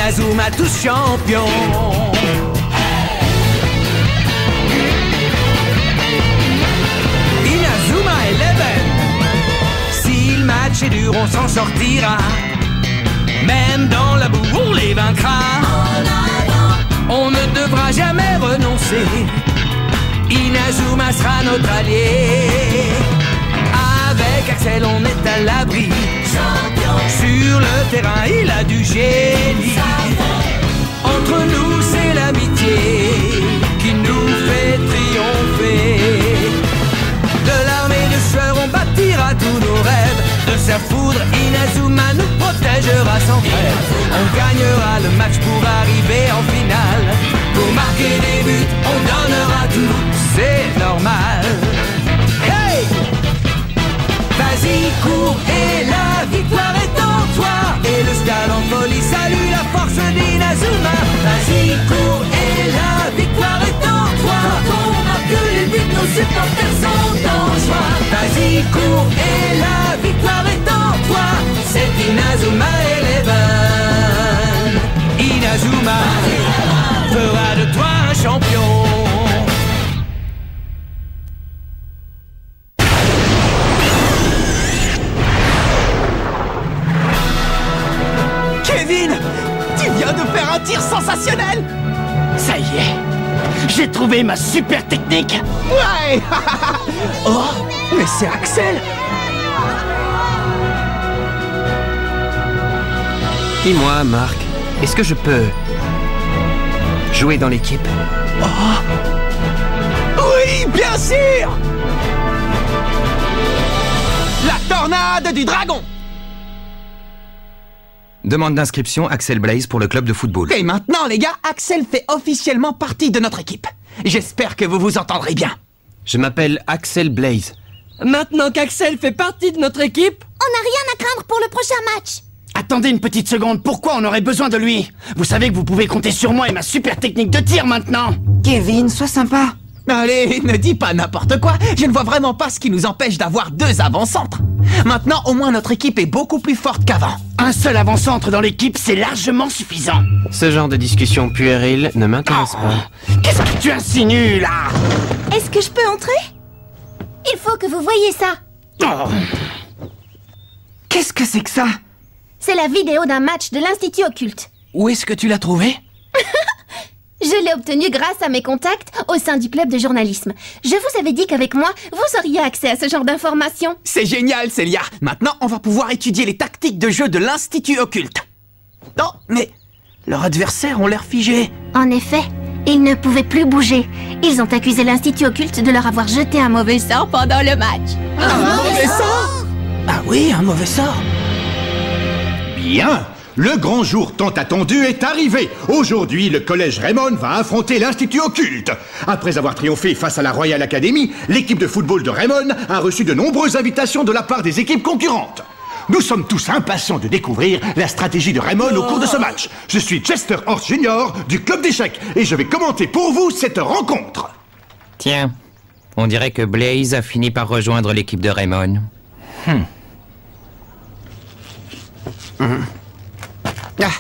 Inazuma tous champions. Inazuma Eleven. Si le match est dur, on s'en sortira. Même dans la boue, on les vaincra. On ne devra jamais renoncer. Inazuma sera notre allié. Avec Axel, on est à l'abri. Sur le terrain, il a du génie. Entre nous, c'est l'amitié qui nous fait triompher. De l'armée de sueur, on bâtira tous nos rêves. De sa foudre, Inazuma nous protégera sans trêve. On gagnera le match pour arriver en finale. Pour marquer des buts, on donnera tout, c'est normal. Hey! Vas-y, cours et la victoire est en toi. Et le stade en folie salue la force d'Inazuma. Vas-y, cours et la victoire est en toi. Quand on marque les buts, nos supporters sont en joie. Vas-y, cours et la victoire est en toi. C'est Inazuma Eleven. Inazuma fera de toi un champion. Kevin, tu viens de faire un tir sensationnel. Ça y est, j'ai trouvé ma super technique. Ouais. Oh, mais c'est Axel. Dis-moi, Marc, est-ce que je peux jouer dans l'équipe? Oui, bien sûr. La tornade du dragon. Demande d'inscription Axel Blaze pour le club de football. Et maintenant, les gars, Axel fait officiellement partie de notre équipe. J'espère que vous vous entendrez bien. Je m'appelle Axel Blaze. Maintenant qu'Axel fait partie de notre équipe, On n'a rien à craindre pour le prochain match. Attendez une petite seconde, pourquoi on aurait besoin de lui? Vous savez que vous pouvez compter sur moi et ma super technique de tir maintenant. Kevin, sois sympa. Allez, ne dis pas n'importe quoi. Je ne vois vraiment pas ce qui nous empêche d'avoir deux avant-centres. Maintenant, au moins, notre équipe est beaucoup plus forte qu'avant. Un seul avant-centre dans l'équipe, c'est largement suffisant. Ce genre de discussion puérile ne m'intéresse pas. Qu'est-ce que tu insinues, là? Est-ce que je peux entrer? Il faut que vous voyiez ça. Oh. Qu'est-ce que c'est que ça? C'est la vidéo d'un match de l'Institut Occulte. Où est-ce que tu l'as trouvé? Je l'ai obtenue grâce à mes contacts au sein du club de journalisme. Je vous avais dit qu'avec moi, vous auriez accès à ce genre d'informations. C'est génial, Célia. Maintenant, on va pouvoir étudier les tactiques de jeu de l'Institut Occulte. Non, mais leurs adversaires ont l'air figés. En effet, ils ne pouvaient plus bouger. Ils ont accusé l'Institut Occulte de leur avoir jeté un mauvais sort pendant le match. Un mauvais sort? Ah oui, un mauvais sort. Bien, le grand jour tant attendu est arrivé. Aujourd'hui, le collège Raymond va affronter l'Institut Occulte. Après avoir triomphé face à la Royal Academy, l'équipe de football de Raymond a reçu de nombreuses invitations de la part des équipes concurrentes. Nous sommes tous impatients de découvrir la stratégie de Raymond au cours de ce match. Je suis Chester Horst Jr. du club d'échecs et je vais commenter pour vous cette rencontre. Tiens, on dirait que Blaze a fini par rejoindre l'équipe de Raymond. Ah,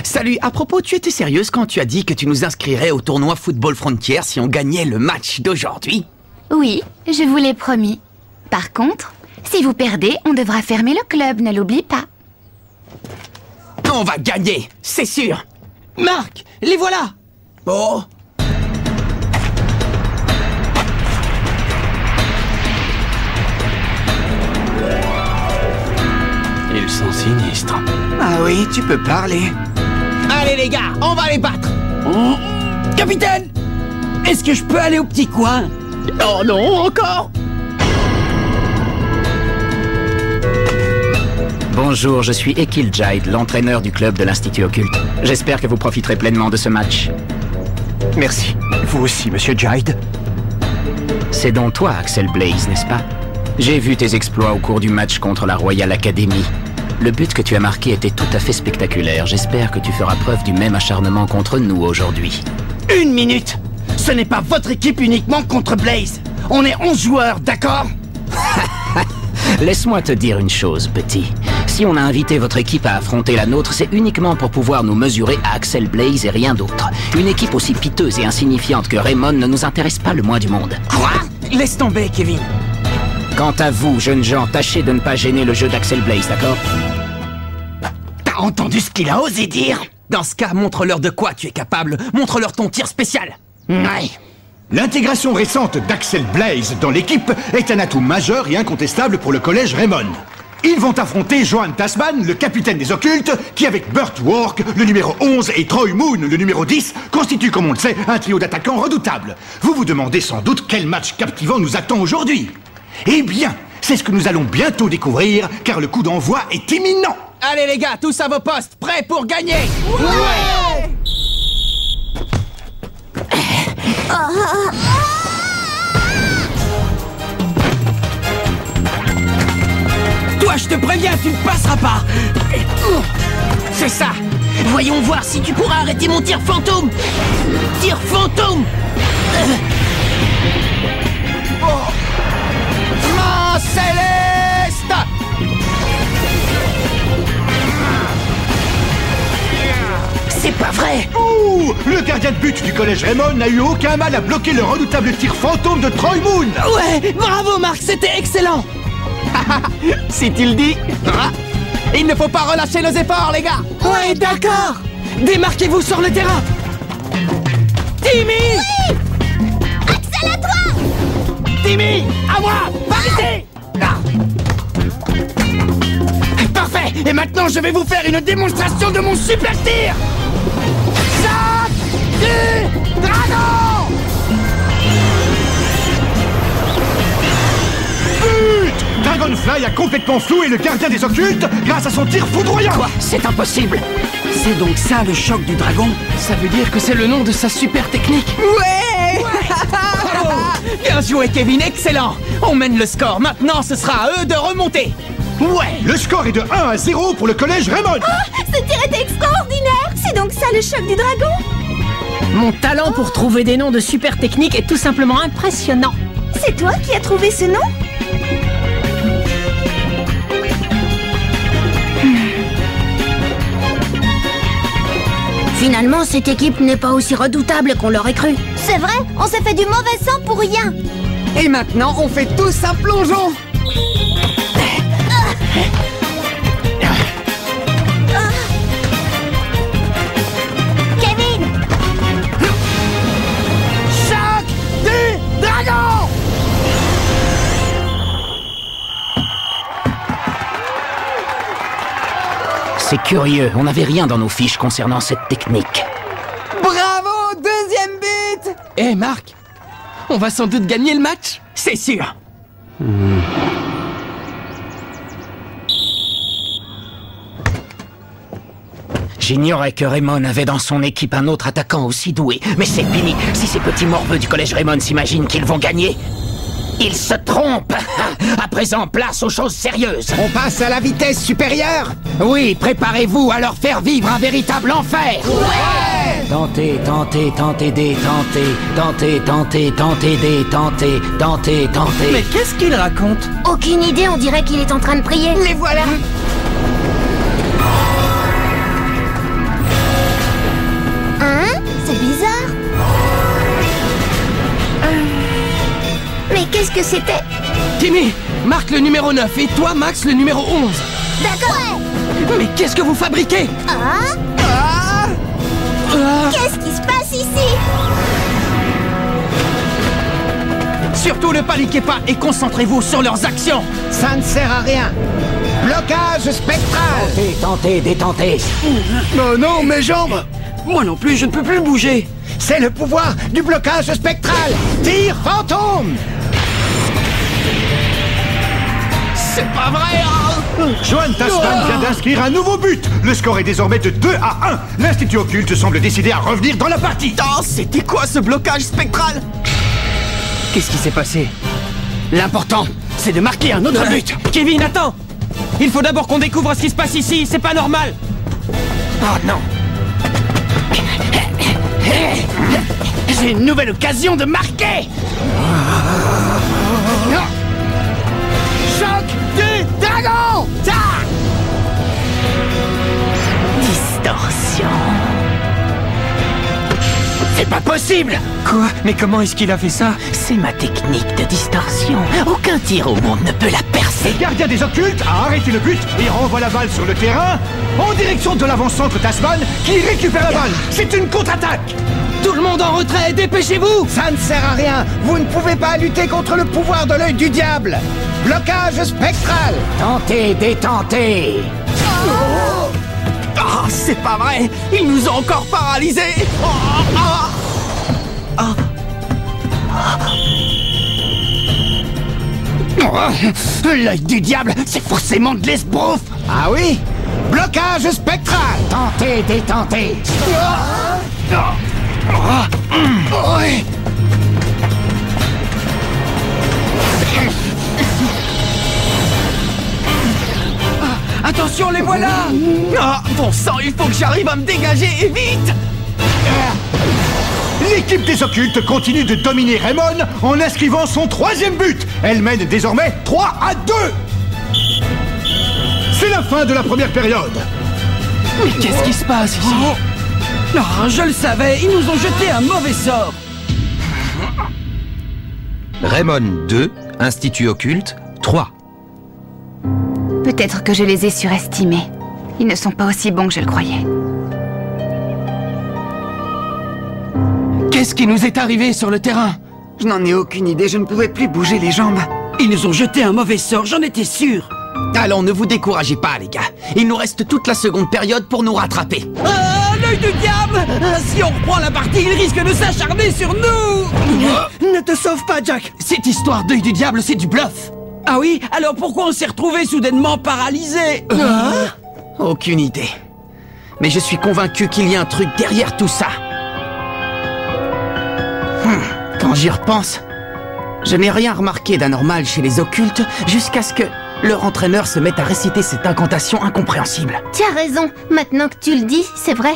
salut, à propos, tu étais sérieuse quand tu as dit que tu nous inscrirais au tournoi Football Frontier si on gagnait le match d'aujourd'hui? Oui, je vous l'ai promis. Par contre, si vous perdez, on devra fermer le club, ne l'oublie pas. On va gagner, c'est sûr. Marc, les voilà. Oh. Ils sont sinistres. Ah oui, tu peux parler. Allez les gars, on va les battre. Capitaine, est-ce que je peux aller au petit coin? Oh non, encore. Bonjour, je suis Ekil Jide, l'entraîneur du club de l'Institut Occulte. J'espère que vous profiterez pleinement de ce match. Merci. Vous aussi, monsieur Jide. C'est donc toi, Axel Blaze, n'est-ce pas? J'ai vu tes exploits au cours du match contre la Royal Academy. Le but que tu as marqué était tout à fait spectaculaire. J'espère que tu feras preuve du même acharnement contre nous aujourd'hui. Une minute! Ce n'est pas votre équipe uniquement contre Blaze. On est 11 joueurs, d'accord? Laisse-moi te dire une chose, petit. Si on a invité votre équipe à affronter la nôtre, c'est uniquement pour pouvoir nous mesurer à Axel Blaze et rien d'autre. Une équipe aussi piteuse et insignifiante que Raymond ne nous intéresse pas le moins du monde. Quoi? Laisse tomber, Kevin. Quant à vous, jeunes gens, tâchez de ne pas gêner le jeu d'Axel Blaze, d'accord? T'as entendu ce qu'il a osé dire? Dans ce cas, montre-leur de quoi tu es capable. Montre-leur ton tir spécial. Ouais. L'intégration récente d'Axel Blaze dans l'équipe est un atout majeur et incontestable pour le collège Raymond. Ils vont affronter Johan Tasman, le capitaine des occultes, qui avec Burt Work, le numéro 11, et Troy Moon, le numéro 10, constitue, comme on le sait, un trio d'attaquants redoutables. Vous vous demandez sans doute quel match captivant nous attend aujourd'hui. Eh bien, c'est ce que nous allons bientôt découvrir, car le coup d'envoi est imminent. Allez les gars, tous à vos postes, prêts pour gagner. Ouais. Toi, je te préviens, tu ne passeras pas. C'est ça. Voyons voir si tu pourras arrêter mon tir fantôme. Tir fantôme. Main céleste. C'est pas vrai. Ouh, le gardien de but du collège Raymond n'a eu aucun mal à bloquer le redoutable tir fantôme de Troy Moon. Ouais, bravo Marc, c'était excellent. Si tu le dis. Il ne faut pas relâcher nos efforts, les gars. Ouais, d'accord. Démarquez-vous sur le terrain. Timmy. Oui. Axel, à toi. Timmy, à moi. Par ici. Parfait. Et maintenant, je vais vous faire une démonstration de mon super tir. Sac du dragon. But! Dragonfly a complètement floué le gardien des occultes grâce à son tir foudroyant. Quoi? C'est impossible. C'est donc ça le choc du dragon? Ça veut dire que c'est le nom de sa super technique. Ouais. Bien joué Kevin, excellent. On mène le score, maintenant ce sera à eux de remonter. Ouais. Le score est de 1-0 pour le collège Raymond. Oh, ce tir était extraordinaire. C'est donc ça le choc du dragon? Mon talent pour trouver des noms de super techniques est tout simplement impressionnant. C'est toi qui as trouvé ce nom? Finalement, cette équipe n'est pas aussi redoutable qu'on l'aurait cru. C'est vrai, on s'est fait du mauvais sang pour rien. Et maintenant, on fait tous un plongeon. Kevin! Choc du dragon. C'est curieux, on n'avait rien dans nos fiches concernant cette technique. Bravo, deuxième but. Eh Marc, on va sans doute gagner le match. C'est sûr. J'ignorais que Raymond avait dans son équipe un autre attaquant aussi doué. Mais c'est fini. Si ces petits morveux du collège Raymond s'imaginent qu'ils vont gagner, ils se trompent. À présent, place aux choses sérieuses. On passe à la vitesse supérieure. Oui, préparez-vous à leur faire vivre un véritable enfer. Ouais. Tentez, tentez, tentez des, tentez, tentez, tentez, tentez des, tentez, tentez, tentez. Mais qu'est-ce qu'il raconte? Aucune idée, on dirait qu'il est en train de prier. Les voilà. Hein? C'est bizarre. Mais qu'est-ce que c'était? Timmy, Marc le numéro 9 et toi Max le numéro 11. D'accord. Ouais. Mais qu'est-ce que vous fabriquez? Qu'est-ce qui se passe ici? Surtout ne paniquez pas et concentrez-vous sur leurs actions. Ça ne sert à rien. Blocage spectral. Tentez, tentez, détentez. Oh non, mes jambes. Moi non plus, je ne peux plus bouger. C'est le pouvoir du blocage spectral. Tir fantôme. C'est pas vrai, hein? Johan Tasman vient d'inscrire un nouveau but. Le score est désormais de 2-1. L'Institut Occulte semble décidé à revenir dans la partie. Oh, c'était quoi ce blocage spectral? Qu'est-ce qui s'est passé? L'important, c'est de marquer un autre but. Kevin, attends. Il faut d'abord qu'on découvre ce qui se passe ici. C'est pas normal. Oh non. J'ai une nouvelle occasion de marquer. Choc du dragon. impossible! Quoi? Mais comment est-ce qu'il a fait ça? C'est ma technique de distorsion. Aucun tir au monde ne peut la percer. Le gardien des occultes a arrêté le but et renvoie la balle sur le terrain en direction de l'avant-centre Tasman qui récupère la balle. C'est une contre-attaque. Tout le monde en retrait, dépêchez-vous! Ça ne sert à rien. Vous ne pouvez pas lutter contre le pouvoir de l'œil du diable. Blocage spectral. Tentez, détentez. Ah, c'est pas vrai! Ils nous ont encore paralysés! L'œil du diable, c'est forcément de l'esbrouf. Ah oui? Blocage spectral. Tentez, détentez. Oui. Attention, les voilà! Ah, bon sang, il faut que j'arrive à me dégager et vite! L'équipe des occultes continue de dominer Raymond en inscrivant son 3e but. Elle mène désormais 3-2. C'est la fin de la première période. Mais qu'est-ce qui se passe ici? Oh, je le savais, ils nous ont jeté un mauvais sort. Raymond 2, Institut Occulte 3. Peut-être que je les ai surestimés. Ils ne sont pas aussi bons que je le croyais. Qu'est-ce qui nous est arrivé sur le terrain? Je n'en ai aucune idée, je ne pouvais plus bouger les jambes. Ils nous ont jeté un mauvais sort, j'en étais sûr. Allons, ne vous découragez pas, les gars. Il nous reste toute la seconde période pour nous rattraper. L'œil du diable! Si on reprend la partie, il risque de s'acharner sur nous! Ne te sauve pas, Jack! Cette histoire d'œil du diable, c'est du bluff! Ah oui? Alors pourquoi on s'est retrouvés soudainement paralysés? Aucune idée. Mais je suis convaincu qu'il y a un truc derrière tout ça. Quand j'y repense, je n'ai rien remarqué d'anormal chez les occultes jusqu'à ce que leur entraîneur se mette à réciter cette incantation incompréhensible. Tu as raison, maintenant que tu le dis, c'est vrai.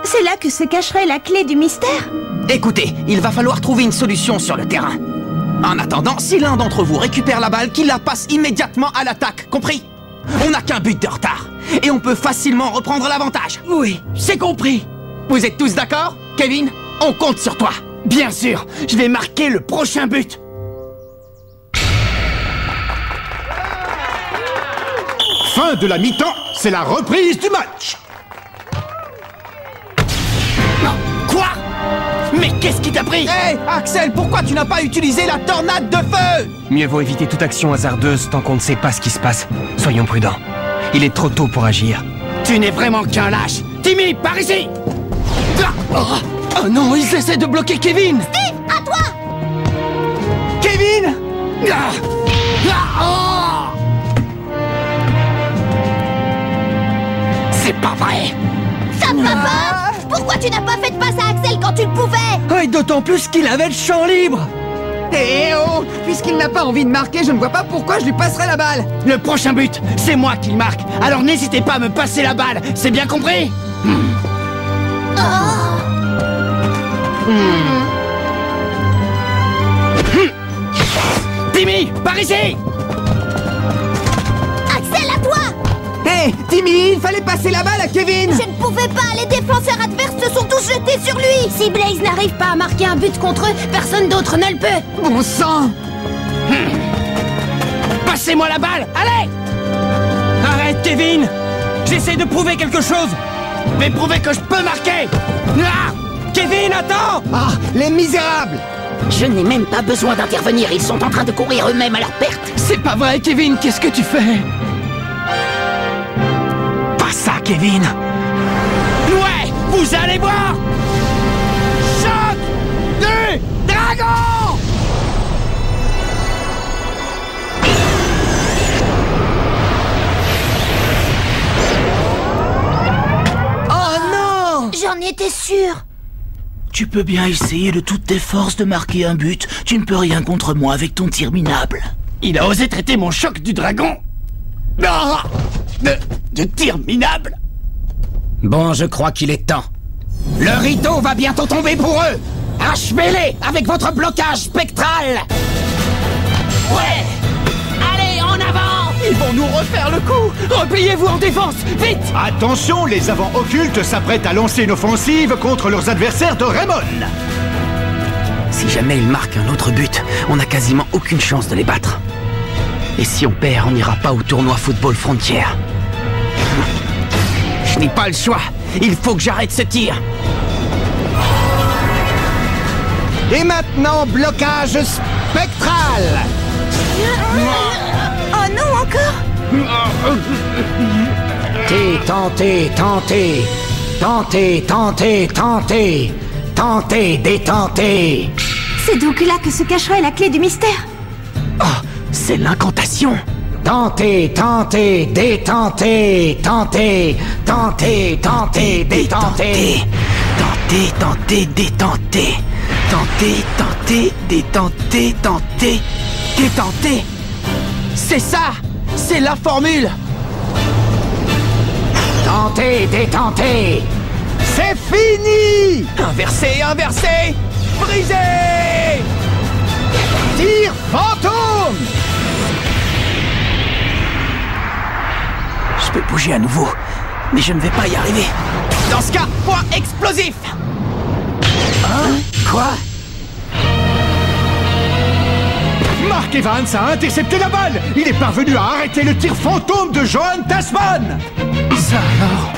C'est là que se cacherait la clé du mystère. Écoutez, il va falloir trouver une solution sur le terrain. En attendant, si l'un d'entre vous récupère la balle, qu'il la passe immédiatement à l'attaque, compris? On n'a qu'un but de retard, et on peut facilement reprendre l'avantage. Oui, c'est compris. Vous êtes tous d'accord? Kevin, on compte sur toi. Bien sûr, je vais marquer le prochain but. Fin de la mi-temps, c'est la reprise du match. Quoi? Mais qu'est-ce qui t'a pris? Hé, Axel, pourquoi tu n'as pas utilisé la tornade de feu? Mieux vaut éviter toute action hasardeuse tant qu'on ne sait pas ce qui se passe. Soyons prudents. Il est trop tôt pour agir. Tu n'es vraiment qu'un lâche. Timmy, par ici! Oh non, ils essaient de bloquer Kevin! Steve, à toi! Kevin! C'est pas vrai! Ça va pas! Pourquoi tu n'as pas fait de passe à Axel quand tu le pouvais? Et d'autant plus qu'il avait le champ libre! Eh oh! Puisqu'il n'a pas envie de marquer, je ne vois pas pourquoi je lui passerai la balle! Le prochain but, c'est moi qui le marque. Alors n'hésitez pas à me passer la balle, c'est bien compris? Timmy, par ici! Axel, à toi! Hé, Timmy, il fallait passer la balle à Kevin! Je ne pouvais pas, les défenseurs adverses se sont tous jetés sur lui! Si Blaze n'arrive pas à marquer un but contre eux, personne d'autre ne le peut! Bon sang! Passez-moi la balle, allez! Arrête, Kevin! J'essaie de prouver quelque chose! Mais prouvez que je peux marquer! Kevin, attends! Ah, les misérables! Je n'ai même pas besoin d'intervenir, ils sont en train de courir eux-mêmes à leur perte! C'est pas vrai, Kevin, qu'est-ce que tu fais? Pas ça, Kevin! Ouais, vous allez voir! Choc du dragon! Oh non! J'en étais sûre! Tu peux bien essayer de toutes tes forces de marquer un but, tu ne peux rien contre moi avec ton tir minable. Il a osé traiter mon choc du dragon de tir minable. Bon, je crois qu'il est temps. Le rideau va bientôt tomber pour eux. Achevez-les avec votre blocage spectral. Ouais. Allez, en avant. Ils vont nous refaire le coup! Repliez-vous en défense! Vite! Attention, les avants occultes s'apprêtent à lancer une offensive contre leurs adversaires de Raymond. Si jamais ils marquent un autre but, on n'a quasiment aucune chance de les battre. Et si on perd, on n'ira pas au tournoi Football Frontier. Je n'ai pas le choix. Il faut que j'arrête ce tir. Et maintenant, blocage spectral. Oh non, encore? Tentez, détentez. C'est donc là que se cacherait la clé du mystère. Oh, c'est l'incantation. Tentez, détentez. Détentez. C'est ça. C'est la formule. Détentez. C'est fini. Inversé. Brisé. Tir fantôme. Je peux bouger à nouveau, mais je ne vais pas y arriver. Dans ce cas, point explosif. Hein? Quoi? Mark Evans a intercepté la balle. Il est parvenu à arrêter le tir fantôme de Johan Tasman. Ça alors?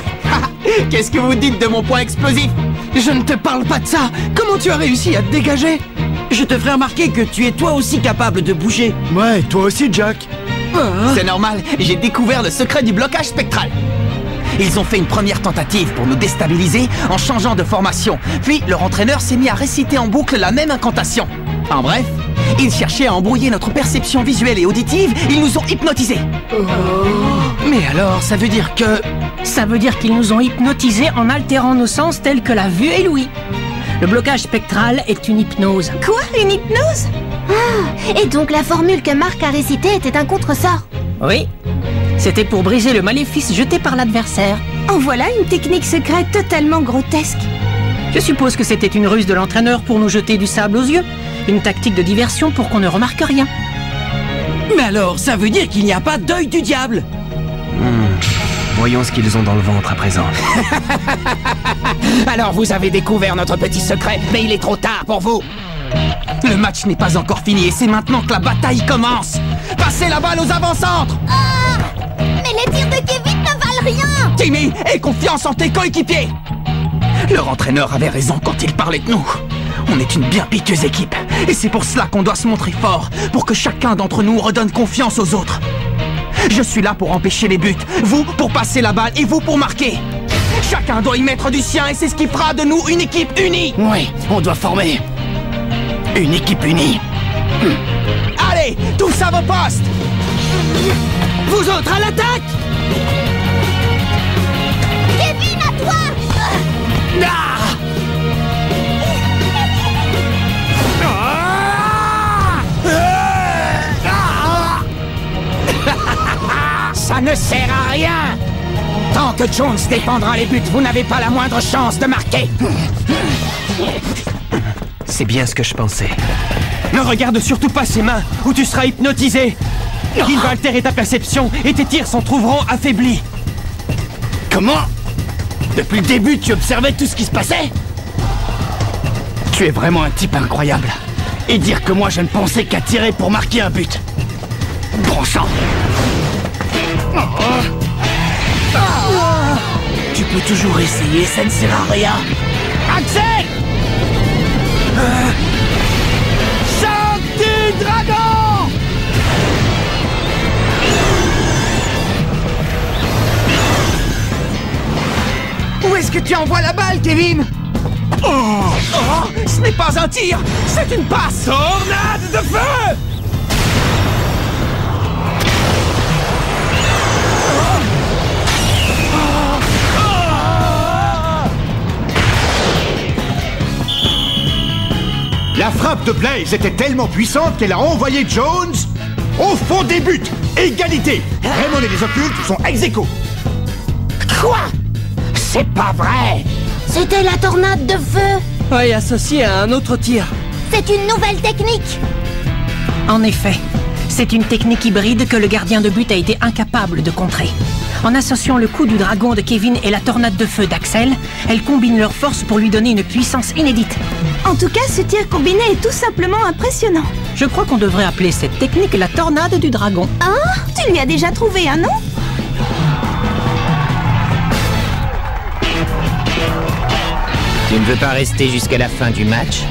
Qu'est-ce que vous dites de mon point explosif? Je ne te parle pas de ça. Comment tu as réussi à te dégager? Je te ferai remarquer que tu es toi aussi capable de bouger. Ouais, toi aussi, Jack. C'est normal, j'ai découvert le secret du blocage spectral. Ils ont fait une première tentative pour nous déstabiliser en changeant de formation. Puis leur entraîneur s'est mis à réciter en boucle la même incantation. En bref, ils cherchaient à embrouiller notre perception visuelle et auditive. Ils nous ont hypnotisés. Mais alors, ça veut dire que... Ça veut dire qu'ils nous ont hypnotisés en altérant nos sens tels que la vue et l'ouïe. Le blocage spectral est une hypnose. Quoi? Une hypnose? Ah, et donc la formule que Mark a récitée était un contresort. Oui. C'était pour briser le maléfice jeté par l'adversaire. En voilà une technique secrète totalement grotesque. Je suppose que c'était une ruse de l'entraîneur pour nous jeter du sable aux yeux. Une tactique de diversion pour qu'on ne remarque rien. Mais alors, ça veut dire qu'il n'y a pas d'œil du diable. Voyons ce qu'ils ont dans le ventre à présent. Alors vous avez découvert notre petit secret, mais il est trop tard pour vous. Le match n'est pas encore fini et c'est maintenant que la bataille commence. Passez la balle aux avant-centres. Mais les tirs de Kevin ne valent rien. Timmy, aie confiance en tes coéquipiers. Leur entraîneur avait raison quand il parlait de nous. On est une bien piteuse équipe. Et c'est pour cela qu'on doit se montrer fort, pour que chacun d'entre nous redonne confiance aux autres. Je suis là pour empêcher les buts, vous pour passer la balle et vous pour marquer. Chacun doit y mettre du sien et c'est ce qui fera de nous une équipe unie. Oui, on doit former une équipe unie. Allez, tous à vos postes. Vous autres à l'attaque. Kevin, à toi. Ça ne sert à rien. Tant que Jones défendra les buts, vous n'avez pas la moindre chance de marquer. C'est bien ce que je pensais. Ne regarde surtout pas ses mains, ou tu seras hypnotisé. Il va altérer ta perception et tes tirs s'en trouveront affaiblis. Comment? Depuis le début, tu observais tout ce qui se passait? Tu es vraiment un type incroyable. Et dire que moi, je ne pensais qu'à tirer pour marquer un but. Bon sang. Tu peux toujours essayer, ça ne sert à rien. Axel! Chante du dragon! Où est-ce que tu envoies la balle, Kevin? Ce n'est pas un tir, c'est une passe. Tornade de feu! La frappe de Blaze était tellement puissante qu'elle a envoyé Jones au fond des buts. Égalité. Raymond et les occultes sont ex-aequo. Quoi? C'est pas vrai. C'était la tornade de feu. Oui, associé à un autre tir. C'est une nouvelle technique. En effet, C'est une technique hybride que le gardien de but a été incapable de contrer. En associant le coup du dragon de Kevin et la tornade de feu d'Axel, elle combine leurs forces pour lui donner une puissance inédite. En tout cas, ce tir combiné est tout simplement impressionnant. Je crois qu'on devrait appeler cette technique la tornade du dragon. Ah, tu lui as déjà trouvé un nom? Tu ne veux pas rester jusqu'à la fin du match?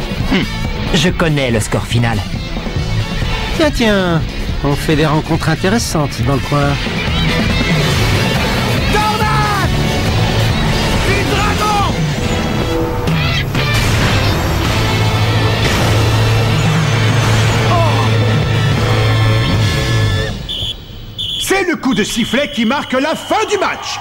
Je connais le score final. Tiens, on fait des rencontres intéressantes dans le coin. Tornade du dragon! C'est le coup de sifflet qui marque la fin du match.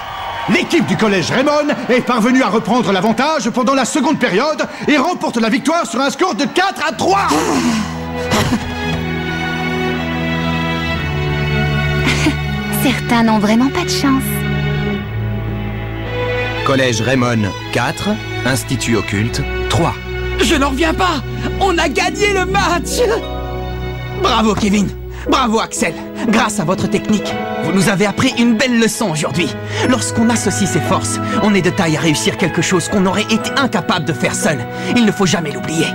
L'équipe du collège Raymond est parvenue à reprendre l'avantage pendant la seconde période et remporte la victoire sur un score de 4-3. Certains n'ont vraiment pas de chance. Collège Raymond 4, Institut Occulte 3. Je n'en reviens pas! On a gagné le match! Bravo Kevin! Bravo Axel! Grâce à votre technique, vous nous avez appris une belle leçon aujourd'hui. Lorsqu'on associe ses forces, on est de taille à réussir quelque chose qu'on aurait été incapable de faire seul. Il ne faut jamais l'oublier.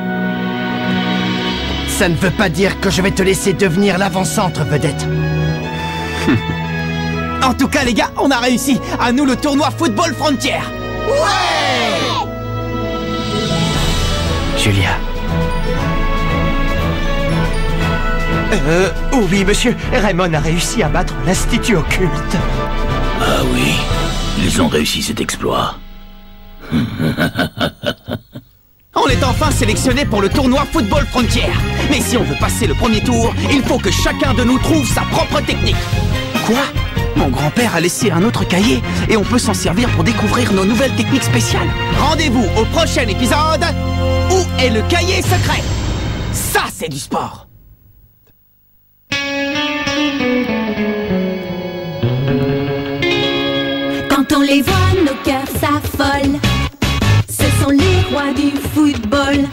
Ça ne veut pas dire que je vais te laisser devenir l'avant-centre, vedette. En tout cas les gars, on a réussi! À nous le tournoi Football Frontier! Ouais! Julia. Oui monsieur, Raymond a réussi à battre l'Institut Occulte. Ah oui, ils ont réussi cet exploit. On est enfin sélectionné pour le tournoi Football Frontier. Mais si on veut passer le premier tour, il faut que chacun de nous trouve sa propre technique. Quoi? Mon grand-père a laissé un autre cahier et on peut s'en servir pour découvrir nos nouvelles techniques spéciales. Rendez-vous au prochain épisode. Où est le cahier secret? Ça, c'est du sport. Quand on les voit, nos cœurs s'affolent. Ce sont les rois du football.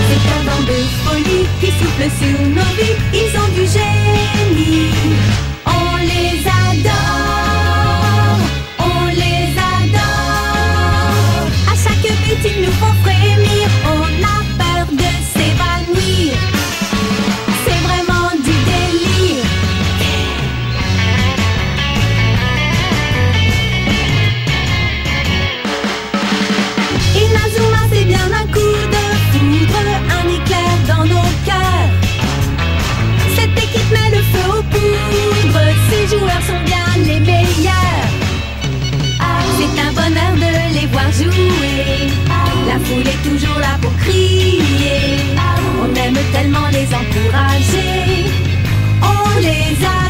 C'est un vent de folie qui souffle sur nos vies. Ils ont du génie. On les adore. On les adore. À chaque but, ils nous font frémir. On a peur de s'évanouir. C'est vraiment du délire. Inazuma, c'est bien un coup de foudre, un éclair dans nos cœurs. Cette équipe met le feu aux poudres, ces joueurs sont bien les meilleurs. C'est un bonheur de les voir jouer, la foule est toujours là pour crier. On aime tellement les encourager, on les a